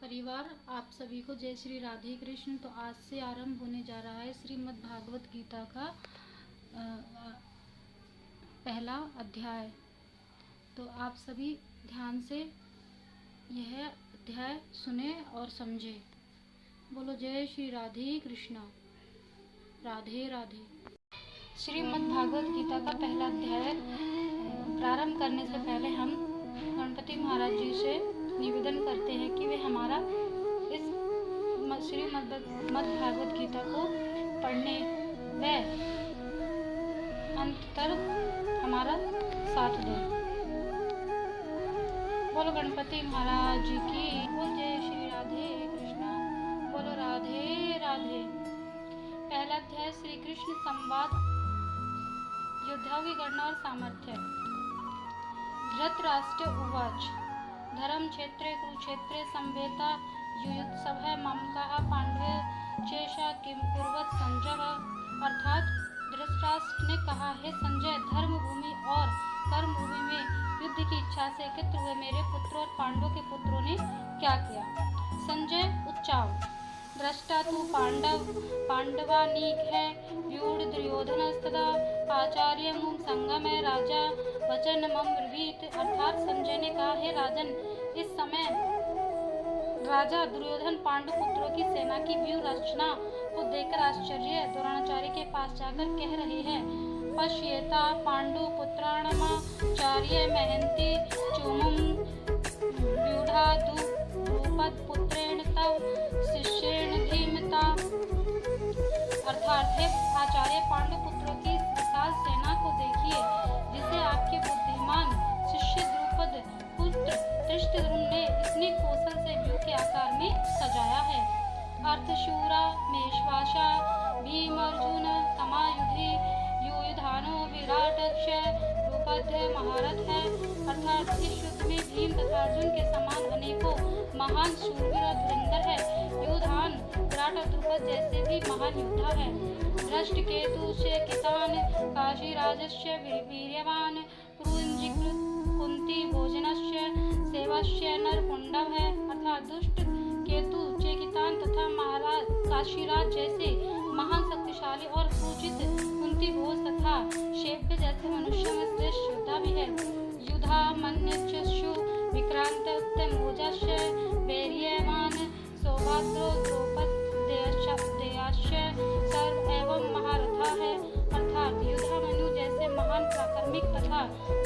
परिवार, आप सभी को जय श्री राधे कृष्ण। तो आज से आरंभ होने जा रहा है श्रीमद् भागवत गीता का पहला अध्याय। तो आप सभी ध्यान से यह अध्याय सुने और समझे। बोलो जय श्री राधे कृष्ण। राधे राधे। श्रीमद् भागवत गीता का पहला अध्याय प्रारंभ करने से पहले हम गणपति महाराज जी से निवेदन करते हैं कि वे हमारा इस श्रीमद् भागवत गीता को पढ़ने व अंत तक हमारा साथ दें। बोलो गणपति महाराज जी की। बोल जय श्री राधे कृष्ण। बोलो राधे राधे। पहला अध्याय श्री कृष्ण संवाद, योद्धाओं की गणना और सामर्थ्य। धृतराष्ट्र उवाच धर्म क्षेत्रे कुरुक्षेत्रे संवेता युयुत्सवः ममकाः पांडवे चेषा किम कुर्वत संजय। अर्थात धृतराष्ट्र ने कहा, हे संजय, धर्म भूमि और कर्म भूमि में युद्ध की इच्छा से एकत्र हुए मेरे पुत्र और पांडवों के पुत्रों ने क्या किया। संजय उच्चाव दृष्टा तु पांडवानीक है व्यूढ़ दुर्योधनस्तदा आचार्य मुम संगम है राजा वचन मम ब्रवीत। अर्थात संजय ने कहा, हे राजन, इस समय राजा दुर्योधन पांडु पुत्रों की सेना की व्यूह रचना को देखकर आश्चर्य द्रोणाचार्य के पास जाकर कह रहे हैं, पश्येता पांडु पुत्राणाचार्य महंती चूमुम व्यूढ़ा द्रुपद पुत्रेण तव शिष्येण धीमता। अर्थात हे आचार्य, पांडु पुत्रों की विशाल सेना को देखिए जिसे आपके बुद्धिमान शिष्य द्रुपद पुत्र धृष्टद्युम्न ने इतनी कौशल से व्यूह के आकार में सजाया है। अर्थशूरा मेषवाशा भीम अर्जुन समायुधि युयुधानो विराटक्ष द्रुपद महारथ है। अर्थात इस युद्ध में भीम तथा अर्जुन के समान अनेकों महान शूरवीर और धुरंधर है। युयुधान विराट और द्रुपद जैसे भी महान योद्धा है। दृष्ट केतु से किसान काशी राजस्य वीर्यवान पुरुंजिक कुंती भोजनस्य सेवस्य नरपुंडव है। अर्थात दुष्ट केतु चेकितान तथा महाराज काशीराज जैसे महान शक्तिशाली और पूजित कुंती भोज तथा शेव्य जैसे मनुष्य में श्रेष्ठ योद्धा भी है। युधा मन्यचक्षु विक्रांत मोजस्य वीर्यवान सौभाग्यो द्रौपद देयास्य सर्व एवं महारथा है। अर्थात युधामन्यु जैसे महान पराक्रमिक तथा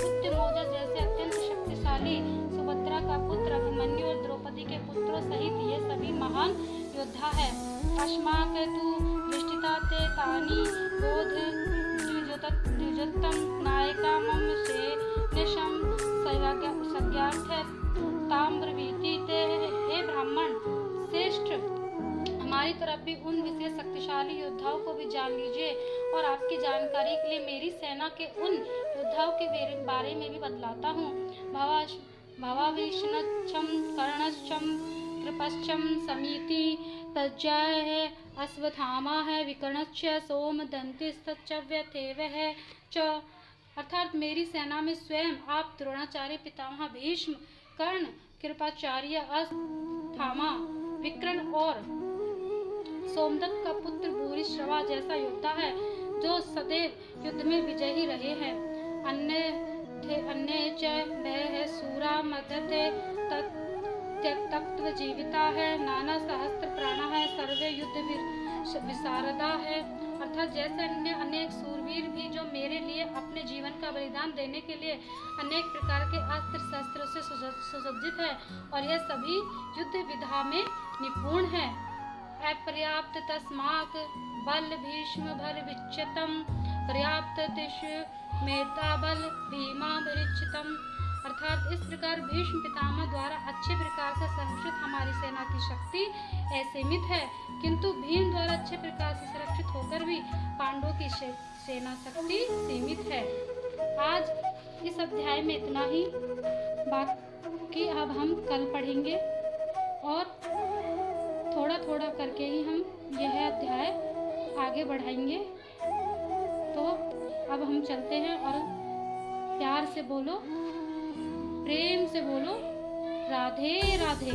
उत्तमोजस जैसे अत्यंत शक्तिशाली सुभद्रा का पुत्र अभिमन्यु और द्रौपदी के पुत्रों सहित ये सभी महान योद्धा है। अस्माक तु दृष्टिता ते तानि बोध द्विजोत्तम नायका मम से निशम संज्ञार्थ ताम्रवीति ते। हे ब्राह्मण श्रेष्ठ, हमारी तरफ भी उन विशेष शक्तिशाली योद्धाओं को भी जान लीजिए और आपकी जानकारी के लिए मेरी सेना के उन योद्धाओं के बारे में भी बतलाता हूँ। भवाविष्णच्छम कर्णश्चम कृपश्चम समिति तज्जय है अश्वत्थामा है विकर्णश्च सोम दंतिस्तच्चव्यथेव है च। अर्थात मेरी सेना में स्वयं आप द्रोणाचार्य पितामह भीष्म कर्ण कृपाचार्य अश्वत्थामा विकर्ण और सोमदत्त का पुत्र भूरिश्रवा जैसा योद्धा है जो सदैव युद्ध में विजयी रहे हैं। अन्य च वह सूरा मदते तत्व जीविता है नाना सहस्त्र प्राणा है सर्वे युद्ध विशारदा है। अर्थात जैसे अन्य अनेक सूरवीर भी जो मेरे लिए अपने जीवन का बलिदान देने के लिए अनेक प्रकार के अस्त्र शस्त्रों से सुसज्जित है और यह सभी युद्ध विधा में निपुण है। अपर्याप्त तस्माक बल भीष्म भर विच्यतम पर्याप्त दिशु मेधा बल भीमा भरिचितम। अर्थात इस प्रकार भीष्म पितामह द्वारा अच्छे प्रकार से संरक्षित हमारी सेना की शक्ति असीमित है, किंतु भीम द्वारा अच्छे प्रकार से सुरक्षित होकर भी पांडवों की सेना शक्ति सीमित है। आज इस अध्याय में इतना ही, बाकी अब हम कल पढ़ेंगे और थोड़ा थोड़ा करके ही हम यह अध्याय आगे बढ़ाएंगे। तो अब हम चलते हैं और प्यार से बोलो, प्रेम से बोलो राधे राधे।